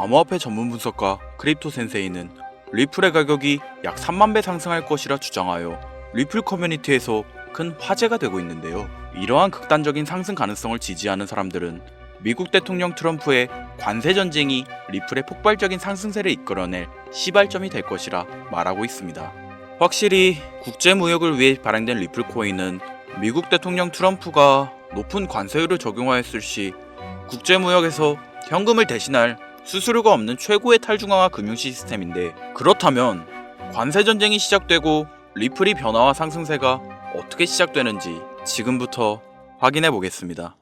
암호화폐 전문 분석가 크립토 센세이는 리플의 가격이 약 3만 배 상승할 것이라 주장하여 리플 커뮤니티에서 큰 화제가 되고 있는데요. 이러한 극단적인 상승 가능성을 지지하는 사람들은 미국 대통령 트럼프의 관세 전쟁이 리플의 폭발적인 상승세를 이끌어낼 시발점이 될 것이라 말하고 있습니다. 확실히 국제 무역을 위해 발행된 리플 코인은 미국 대통령 트럼프가 높은 관세율을 적용하였을 시 국제 무역에서 현금을 대신할 수수료가 없는 최고의 탈중앙화 금융 시스템인데, 그렇다면 관세 전쟁이 시작되고 리플이 변화와 상승세가 어떻게 시작되는지 지금부터 확인해 보겠습니다.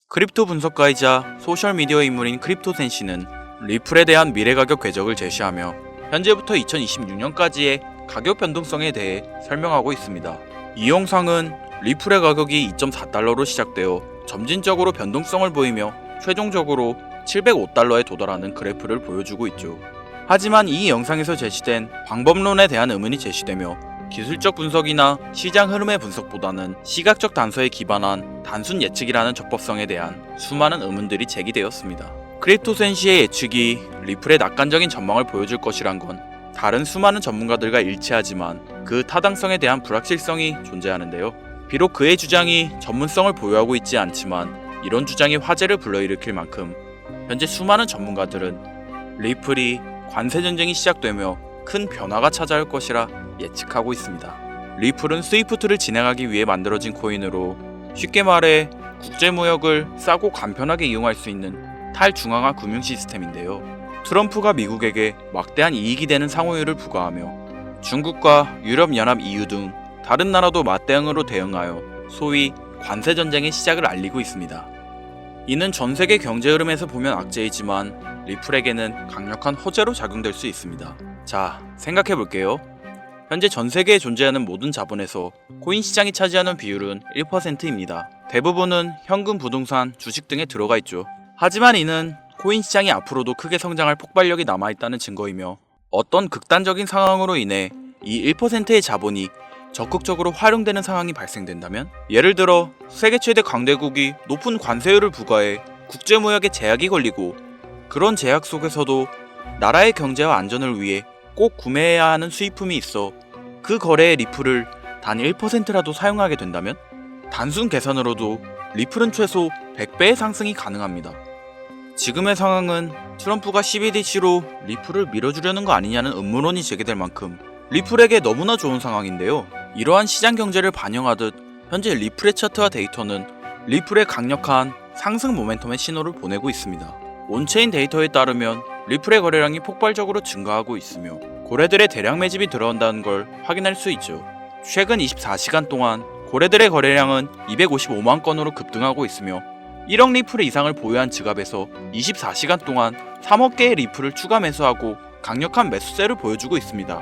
크립토 분석가이자 소셜미디어 인물인 크립토센시는 리플에 대한 미래 가격 궤적을 제시하며 현재부터 2026년까지의 가격 변동성에 대해 설명하고 있습니다. 이 영상은 리플의 가격이 2.4달러로 시작되어 점진적으로 변동성을 보이며 최종적으로 705달러에 도달하는 그래프를 보여주고 있죠. 하지만 이 영상에서 제시된 방법론에 대한 의문이 제시되며 기술적 분석이나 시장 흐름의 분석보다는 시각적 단서에 기반한 단순 예측이라는 적법성에 대한 수많은 의문들이 제기되었습니다. 크립토센시의 예측이 리플의 낙관적인 전망을 보여줄 것이란 건 다른 수많은 전문가들과 일치하지만 그 타당성에 대한 불확실성이 존재하는데요. 비록 그의 주장이 전문성을 보유하고 있지 않지만 이런 주장이 화제를 불러일으킬 만큼 현재 수많은 전문가들은 리플이 관세 전쟁이 시작되며 큰 변화가 찾아올 것이라 예측하고 있습니다. 리플은 스위프트를 진행하기 위해 만들어진 코인으로 쉽게 말해 국제무역을 싸고 간편하게 이용할 수 있는 탈중앙화 금융 시스템인데요. 트럼프가 미국에게 막대한 이익이 되는 상호율을 부과하며 중국과 유럽연합 EU 등 다른 나라도 맞대응으로 대응하여 소위 관세 전쟁의 시작을 알리고 있습니다. 이는 전 세계 경제 흐름에서 보면 악재이지만 리플에게는 강력한 호재로 작용될 수 있습니다. 자, 생각해 볼게요. 현재 전 세계에 존재하는 모든 자본에서 코인 시장이 차지하는 비율은 1%입니다. 대부분은 현금, 부동산, 주식 등에 들어가 있죠. 하지만 이는 코인 시장이 앞으로도 크게 성장할 폭발력이 남아있다는 증거이며 어떤 극단적인 상황으로 인해 이 1%의 자본이 적극적으로 활용되는 상황이 발생된다면, 예를 들어 세계 최대 강대국이 높은 관세율을 부과해 국제무역에 제약이 걸리고 그런 제약 속에서도 나라의 경제와 안전을 위해 꼭 구매해야 하는 수입품이 있어 그 거래의 리플을 단 1%라도 사용하게 된다면 단순 계산으로도 리플은 최소 100배의 상승이 가능합니다. 지금의 상황은 트럼프가 CBDC로 리플을 밀어주려는 거 아니냐는 음모론이 제기될 만큼 리플에게 너무나 좋은 상황인데요. 이러한 시장 경제를 반영하듯 현재 리플의 차트와 데이터는 리플의 강력한 상승 모멘텀의 신호를 보내고 있습니다. 온체인 데이터에 따르면 리플의 거래량이 폭발적으로 증가하고 있으며 고래들의 대량 매집이 들어온다는 걸 확인할 수 있죠. 최근 24시간 동안 고래들의 거래량은 255만 건으로 급등하고 있으며 1억 리플 이상을 보유한 지갑에서 24시간 동안 3억 개의 리플을 추가 매수하고 강력한 매수세를 보여주고 있습니다.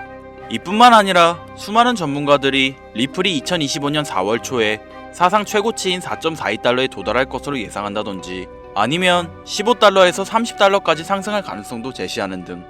이뿐만 아니라 수많은 전문가들이 리플이 2025년 4월 초에 사상 최고치인 4.42달러에 도달할 것으로 예상한다든지 아니면 15달러에서 30달러까지 상승할 가능성도 제시하는 등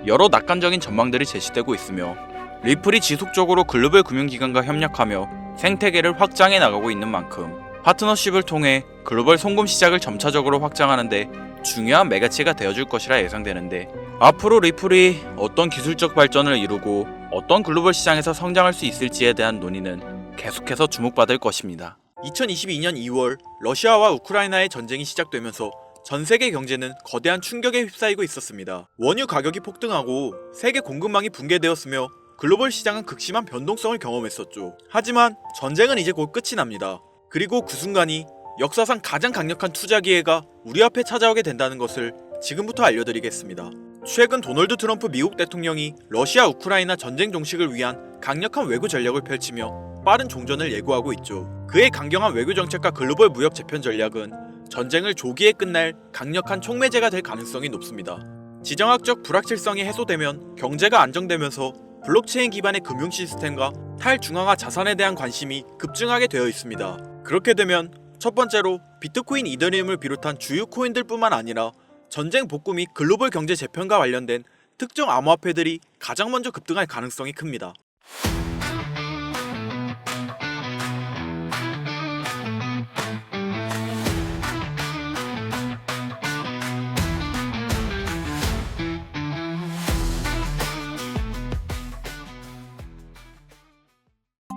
여러 낙관적인 전망들이 제시되고 있으며 리플이 지속적으로 글로벌 금융기관과 협력하며 생태계를 확장해 나가고 있는 만큼 파트너십을 통해 글로벌 송금 시장을 점차적으로 확장하는 데 중요한 매개체가 되어줄 것이라 예상되는데, 앞으로 리플이 어떤 기술적 발전을 이루고 어떤 글로벌 시장에서 성장할 수 있을지에 대한 논의는 계속해서 주목받을 것입니다. 2022년 2월 러시아와 우크라이나의 전쟁이 시작되면서 전 세계 경제는 거대한 충격에 휩싸이고 있었습니다. 원유 가격이 폭등하고 세계 공급망이 붕괴되었으며 글로벌 시장은 극심한 변동성을 경험했었죠. 하지만 전쟁은 이제 곧 끝이 납니다. 그리고 그 순간이 역사상 가장 강력한 투자 기회가 우리 앞에 찾아오게 된다는 것을 지금부터 알려드리겠습니다. 최근 도널드 트럼프 미국 대통령이 러시아 우크라이나 전쟁 종식을 위한 강력한 외교 전략을 펼치며 빠른 종전을 예고하고 있죠. 그의 강경한 외교 정책과 글로벌 무역 재편 전략은 전쟁을 조기에 끝낼 강력한 촉매제가 될 가능성이 높습니다. 지정학적 불확실성이 해소되면 경제가 안정되면서 블록체인 기반의 금융 시스템과 탈중앙화 자산에 대한 관심이 급증하게 되어 있습니다. 그렇게 되면 첫 번째로 비트코인, 이더리움을 비롯한 주요 코인들뿐만 아니라 전쟁 복구 및 글로벌 경제 재편과 관련된 특정 암호화폐들이 가장 먼저 급등할 가능성이 큽니다.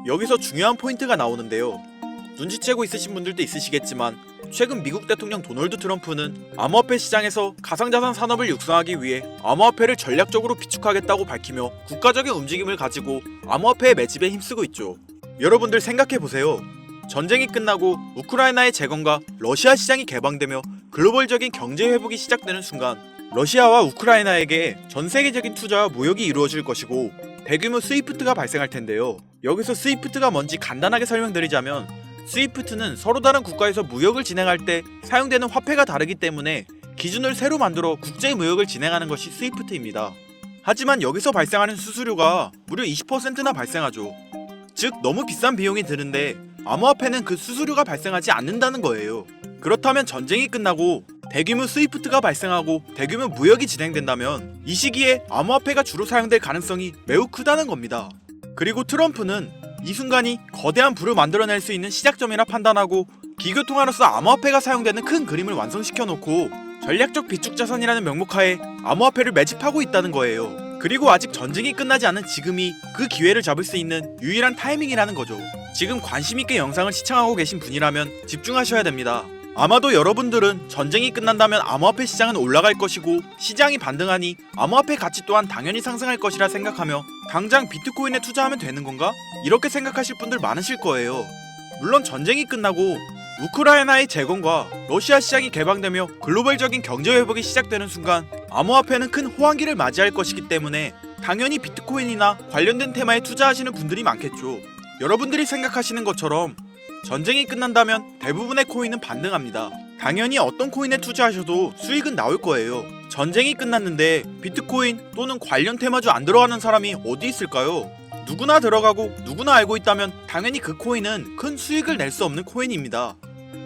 여기서 중요한 포인트가 나오는데요. 눈치채고 있으신 분들도 있으시겠지만 최근 미국 대통령 도널드 트럼프는 암호화폐 시장에서 가상자산 산업을 육성하기 위해 암호화폐를 전략적으로 비축하겠다고 밝히며 국가적인 움직임을 가지고 암호화폐의 매집에 힘쓰고 있죠. 여러분들 생각해보세요. 전쟁이 끝나고 우크라이나의 재건과 러시아 시장이 개방되며 글로벌적인 경제 회복이 시작되는 순간 러시아와 우크라이나에게 전 세계적인 투자와 무역이 이루어질 것이고 대규모 스위프트가 발생할 텐데요. 여기서 스위프트가 뭔지 간단하게 설명드리자면 스위프트는 서로 다른 국가에서 무역을 진행할 때 사용되는 화폐가 다르기 때문에 기준을 새로 만들어 국제 무역을 진행하는 것이 스위프트입니다. 하지만 여기서 발생하는 수수료가 무려 20%나 발생하죠. 즉 너무 비싼 비용이 드는데 암호화폐는 그 수수료가 발생하지 않는다는 거예요. 그렇다면 전쟁이 끝나고 대규모 스위프트가 발생하고 대규모 무역이 진행된다면 이 시기에 암호화폐가 주로 사용될 가능성이 매우 크다는 겁니다. 그리고 트럼프는 이 순간이 거대한 부를 만들어낼 수 있는 시작점이라 판단하고 기교통화로서 암호화폐가 사용되는 큰 그림을 완성시켜 놓고 전략적 비축자산이라는 명목하에 암호화폐를 매집하고 있다는 거예요. 그리고 아직 전쟁이 끝나지 않은 지금이 그 기회를 잡을 수 있는 유일한 타이밍이라는 거죠. 지금 관심있게 영상을 시청하고 계신 분이라면 집중하셔야 됩니다. 아마도 여러분들은 전쟁이 끝난다면 암호화폐 시장은 올라갈 것이고 시장이 반등하니 암호화폐 가치 또한 당연히 상승할 것이라 생각하며 당장 비트코인에 투자하면 되는 건가? 이렇게 생각하실 분들 많으실 거예요. 물론 전쟁이 끝나고 우크라이나의 재건과 러시아 시장이 개방되며 글로벌적인 경제 회복이 시작되는 순간 암호화폐는 큰 호황기를 맞이할 것이기 때문에 당연히 비트코인이나 관련된 테마에 투자하시는 분들이 많겠죠. 여러분들이 생각하시는 것처럼 전쟁이 끝난다면 대부분의 코인은 반등합니다. 당연히 어떤 코인에 투자하셔도 수익은 나올 거예요. 전쟁이 끝났는데 비트코인 또는 관련 테마주 안 들어가는 사람이 어디 있을까요? 누구나 들어가고 누구나 알고 있다면 당연히 그 코인은 큰 수익을 낼 수 없는 코인입니다.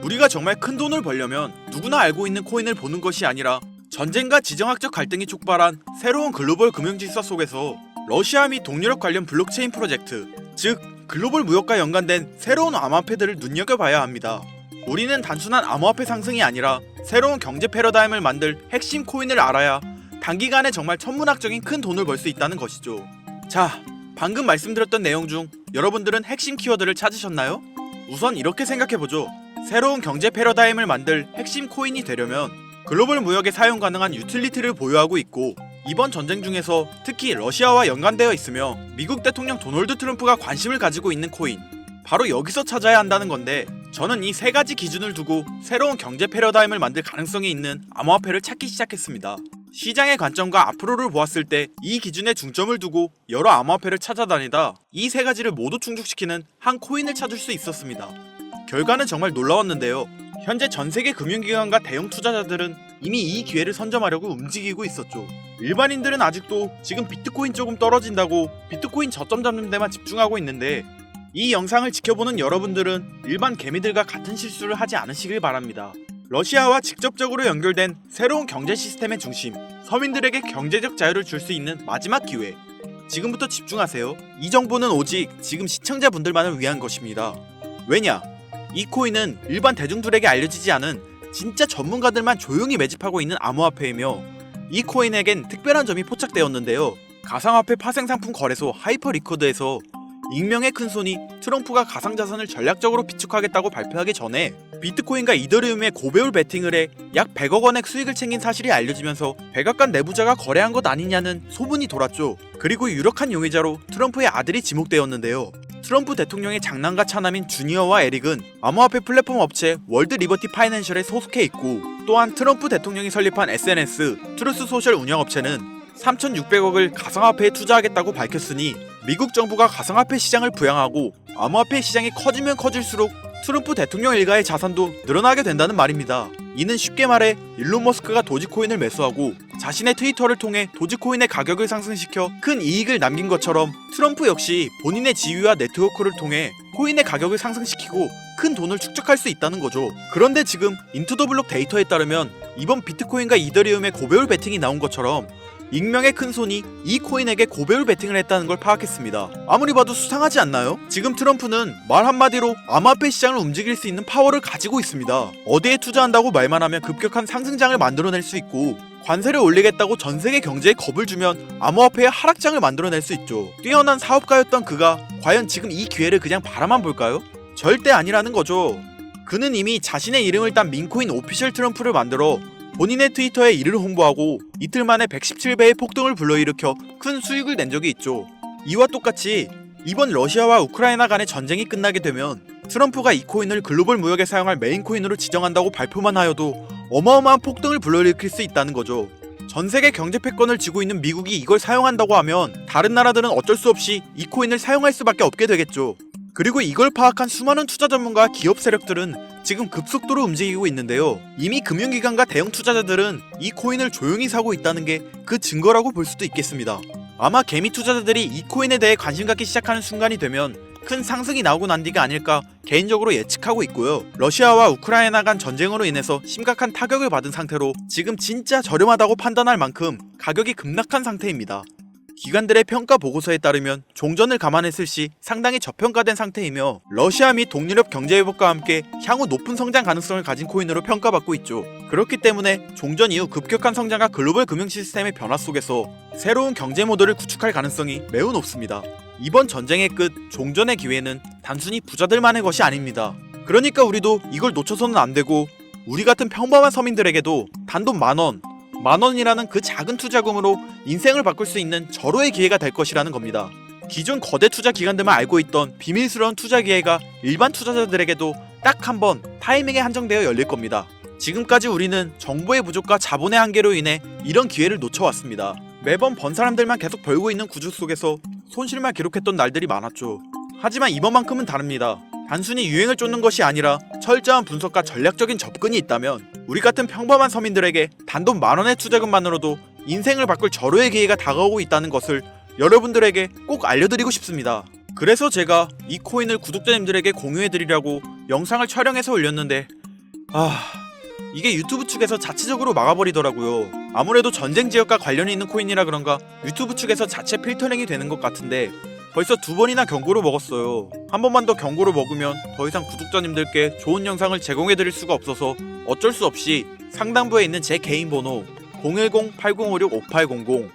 우리가 정말 큰 돈을 벌려면 누구나 알고 있는 코인을 보는 것이 아니라 전쟁과 지정학적 갈등이 촉발한 새로운 글로벌 금융질서 속에서 러시아 및 동유럽 관련 블록체인 프로젝트, 즉 글로벌 무역과 연관된 새로운 암호화폐들을 눈여겨봐야 합니다. 우리는 단순한 암호화폐 상승이 아니라 새로운 경제 패러다임을 만들 핵심 코인을 알아야 단기간에 정말 천문학적인 큰 돈을 벌 수 있다는 것이죠. 자, 방금 말씀드렸던 내용 중 여러분들은 핵심 키워드를 찾으셨나요? 우선 이렇게 생각해보죠. 새로운 경제 패러다임을 만들 핵심 코인이 되려면 글로벌 무역에 사용 가능한 유틸리티를 보유하고 있고 이번 전쟁 중에서 특히 러시아와 연관되어 있으며 미국 대통령 도널드 트럼프가 관심을 가지고 있는 코인, 바로 여기서 찾아야 한다는 건데 저는 이 세 가지 기준을 두고 새로운 경제 패러다임을 만들 가능성이 있는 암호화폐를 찾기 시작했습니다. 시장의 관점과 앞으로를 보았을 때 이 기준에 중점을 두고 여러 암호화폐를 찾아다니다 이 세 가지를 모두 충족시키는 한 코인을 찾을 수 있었습니다. 결과는 정말 놀라웠는데요. 현재 전세계 금융기관과 대형 투자자들은 이미 이 기회를 선점하려고 움직이고 있었죠. 일반인들은 아직도 지금 비트코인 조금 떨어진다고 비트코인 저점 잡는 데만 집중하고 있는데 이 영상을 지켜보는 여러분들은 일반 개미들과 같은 실수를 하지 않으시길 바랍니다. 러시아와 직접적으로 연결된 새로운 경제 시스템의 중심, 서민들에게 경제적 자유를 줄 수 있는 마지막 기회. 지금부터 집중하세요. 이 정보는 오직 지금 시청자분들만을 위한 것입니다. 왜냐? 이 코인은 일반 대중들에게 알려지지 않은 진짜 전문가들만 조용히 매집하고 있는 암호화폐이며 이 코인에겐 특별한 점이 포착되었는데요. 가상화폐 파생상품 거래소 하이퍼리코드에서 익명의 큰손이 트럼프가 가상자산을 전략적으로 비축하겠다고 발표하기 전에 비트코인과 이더리움에 고배율 베팅을 해 약 100억 원의 수익을 챙긴 사실이 알려지면서 백악관 내부자가 거래한 것 아니냐는 소문이 돌았죠. 그리고 유력한 용의자로 트럼프의 아들이 지목되었는데요. 트럼프 대통령의 장남과 차남인 주니어와 에릭은 암호화폐 플랫폼 업체 월드 리버티 파이낸셜에 소속해 있고 또한 트럼프 대통령이 설립한 SNS 트루스 소셜 운영업체는 3,600억을 가상화폐에 투자하겠다고 밝혔으니 미국 정부가 가상화폐 시장을 부양하고 암호화폐 시장이 커지면 커질수록 트럼프 대통령 일가의 자산도 늘어나게 된다는 말입니다. 이는 쉽게 말해 일론 머스크가 도지코인을 매수하고 자신의 트위터를 통해 도지코인의 가격을 상승시켜 큰 이익을 남긴 것처럼 트럼프 역시 본인의 지위와 네트워크를 통해 코인의 가격을 상승시키고 큰 돈을 축적할 수 있다는 거죠. 그런데 지금 인투더블록 데이터에 따르면 이번 비트코인과 이더리움의 고배율 베팅이 나온 것처럼 익명의 큰손이 이 코인에게 고배율 베팅을 했다는 걸 파악했습니다. 아무리 봐도 수상하지 않나요? 지금 트럼프는 말 한마디로 암호화폐 시장을 움직일 수 있는 파워를 가지고 있습니다. 어디에 투자한다고 말만 하면 급격한 상승장을 만들어낼 수 있고 관세를 올리겠다고 전세계 경제에 겁을 주면 암호화폐의 하락장을 만들어낼 수 있죠. 뛰어난 사업가였던 그가 과연 지금 이 기회를 그냥 바라만 볼까요? 절대 아니라는 거죠. 그는 이미 자신의 이름을 딴 민코인 오피셜 트럼프를 만들어 본인의 트위터에 이를 홍보하고 이틀 만에 117배의 폭등을 불러일으켜 큰 수익을 낸 적이 있죠. 이와 똑같이 이번 러시아와 우크라이나 간의 전쟁이 끝나게 되면 트럼프가 이 코인을 글로벌 무역에 사용할 메인 코인으로 지정한다고 발표만 하여도 어마어마한 폭등을 불러일으킬 수 있다는 거죠. 전세계 경제 패권을 쥐고 있는 미국이 이걸 사용한다고 하면 다른 나라들은 어쩔 수 없이 이 코인을 사용할 수밖에 없게 되겠죠. 그리고 이걸 파악한 수많은 투자 전문가 기업 세력들은 지금 급속도로 움직이고 있는데요. 이미 금융기관과 대형 투자자들은 이 코인을 조용히 사고 있다는 게 그 증거라고 볼 수도 있겠습니다. 아마 개미 투자자들이 이 코인에 대해 관심 갖기 시작하는 순간이 되면 큰 상승이 나오고 난 뒤가 아닐까 개인적으로 예측하고 있고요. 러시아와 우크라이나 간 전쟁으로 인해서 심각한 타격을 받은 상태로 지금 진짜 저렴하다고 판단할 만큼 가격이 급락한 상태입니다. 기관들의 평가 보고서에 따르면 종전을 감안했을 시 상당히 저평가된 상태이며 러시아 및 동유럽 경제회복과 함께 향후 높은 성장 가능성을 가진 코인으로 평가받고 있죠. 그렇기 때문에 종전 이후 급격한 성장과 글로벌 금융 시스템의 변화 속에서 새로운 경제 모델을 구축할 가능성이 매우 높습니다. 이번 전쟁의 끝, 종전의 기회는 단순히 부자들만의 것이 아닙니다. 그러니까 우리도 이걸 놓쳐서는 안 되고 우리 같은 평범한 서민들에게도 단돈 만원이라는 그 작은 투자금으로 인생을 바꿀 수 있는 절호의 기회가 될 것이라는 겁니다. 기존 거대 투자 기관들만 알고 있던 비밀스러운 투자 기회가 일반 투자자들에게도 딱 한 번 타이밍에 한정되어 열릴 겁니다. 지금까지 우리는 정보의 부족과 자본의 한계로 인해 이런 기회를 놓쳐왔습니다. 매번 번 사람들만 계속 벌고 있는 구조 속에서 손실만 기록했던 날들이 많았죠. 하지만 이번만큼은 다릅니다. 단순히 유행을 쫓는 것이 아니라 철저한 분석과 전략적인 접근이 있다면 우리 같은 평범한 서민들에게 단돈 만원의 투자금만으로도 인생을 바꿀 절호의 기회가 다가오고 있다는 것을 여러분들에게 꼭 알려드리고 싶습니다. 그래서 제가 이 코인을 구독자님들에게 공유해드리려고 영상을 촬영해서 올렸는데 이게 유튜브 측에서 자체적으로 막아버리더라고요. 아무래도 전쟁 지역과 관련이 있는 코인이라 그런가 유튜브 측에서 자체 필터링이 되는 것 같은데 벌써 2번이나 경고를 먹었어요. 한 번만 더 경고를 먹으면 더 이상 구독자님들께 좋은 영상을 제공해드릴 수가 없어서 어쩔 수 없이 상단부에 있는 제 개인 번호 010-8056-5800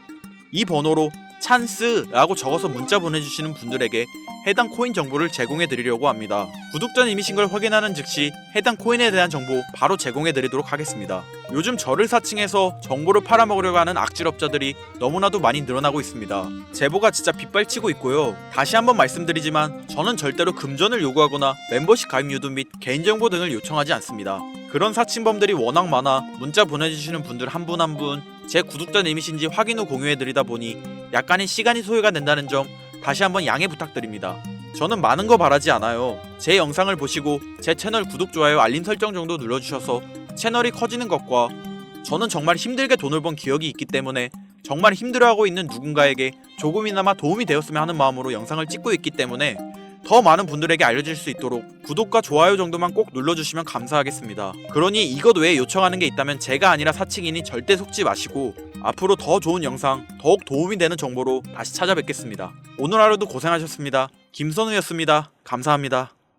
이 번호로 찬스라고 적어서 문자 보내주시는 분들에게 해당 코인 정보를 제공해드리려고 합니다. 구독자님이신 걸 확인하는 즉시 해당 코인에 대한 정보 바로 제공해드리도록 하겠습니다. 요즘 저를 사칭해서 정보를 팔아먹으려고 하는 악질업자들이 너무나도 많이 늘어나고 있습니다. 제보가 진짜 빗발치고 있고요. 다시 한번 말씀드리지만 저는 절대로 금전을 요구하거나 멤버십 가입 유도 및 개인정보 등을 요청하지 않습니다. 그런 사칭범들이 워낙 많아 문자 보내주시는 분들 한 분 한 분 제 구독자님이신지 확인 후 공유해드리다 보니 약간의 시간이 소요가 된다는 점 다시 한번 양해 부탁드립니다. 저는 많은 거 바라지 않아요. 제 영상을 보시고 제 채널 구독, 좋아요, 알림 설정 정도 눌러주셔서 채널이 커지는 것과 저는 정말 힘들게 돈을 번 기억이 있기 때문에 정말 힘들어하고 있는 누군가에게 조금이나마 도움이 되었으면 하는 마음으로 영상을 찍고 있기 때문에 더 많은 분들에게 알려질 수 있도록 구독과 좋아요 정도만 꼭 눌러주시면 감사하겠습니다. 그러니 이것 외에 요청하는 게 있다면 제가 아니라 사칭이니 절대 속지 마시고 앞으로 더 좋은 영상, 더욱 도움이 되는 정보로 다시 찾아뵙겠습니다. 오늘 하루도 고생하셨습니다. 김선우였습니다. 감사합니다.